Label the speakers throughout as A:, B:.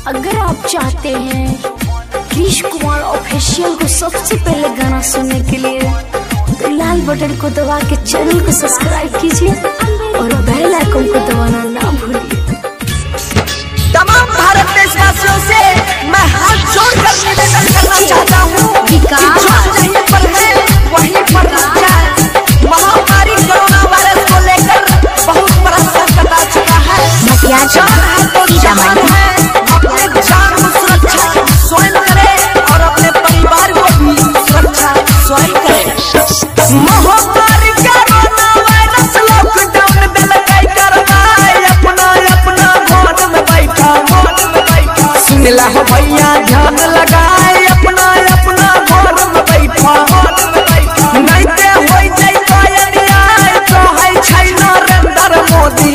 A: अगर आप चाहते हैं कृष कुमार ऑफिशियल को सबसे पहले गाना सुनने के लिए तो लाल बटन को दबा के चैनल को सब्सक्राइब कीजिए और बेल आइकन को दबाना ना भूलिए।
B: तमाम भारत देशवासियों से मैं हाथ जोड़कर निवेदन करना चाहता हूँ कि जो पर है वहीं पर रुक जाए। महामारी कोरोना वायरस को लेकर बहुत बड़ा संकट आ चुका है। अपने जान को सुरक्षा स्वयं करे और अपने परिवार को भी सुरक्षा स्वयं करे। महामारी कोरोना वायरस लॉकडाउन में लगाई करना अपना घर में बैठा सुनला हो भैया ध्यान लगाए अपना घर में बैठा नहीं ते होई जाई कायनिया तो है चाइना नरेंद्र मोदी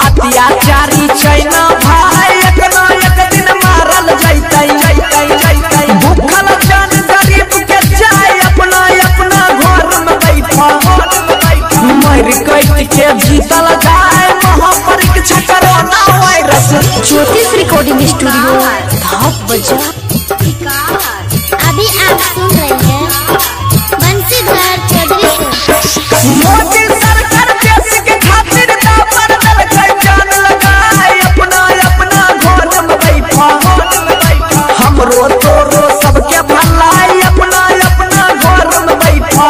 B: अत्याचारी चाइना भाई एक दिन मारल जैतै भूखल जान गरीब के जाए अपना घर में बैठा मर कट के जीतल जाए महापरीक्षा कोरोना वायरस।
A: ज्योतिष रिकॉर्डिंग स्टूडियो धाप बजा।
C: अभी आप सुन रहे हैं बंसीधर चौधरी को।
B: मोदी सरकार देश के खातिर दापर दल कर जान लगाए अपना घर में बैठा हमरो तोरो सबके भलाई अपना घर में बैठा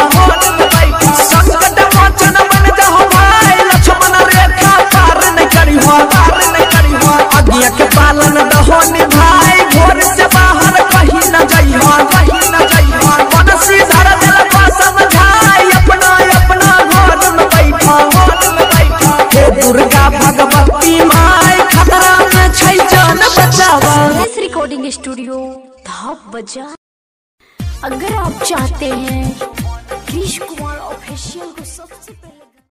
B: संकट मोचन बन जाओ भाई लक्ष्मण रेखा पार नहीं करिहो अज्ञा के पालन दहो निभाई घर से बाहर कहीं न जाइहो बनसी धर दिल को समझाई अपना घर में बैठा हे दुर्गा भगवती माई खतरा में छै जान बचावा।
A: ज्योतिष रिकॉर्डिंग स्टूडियो धाप बजा। अगर आप चाहते हैं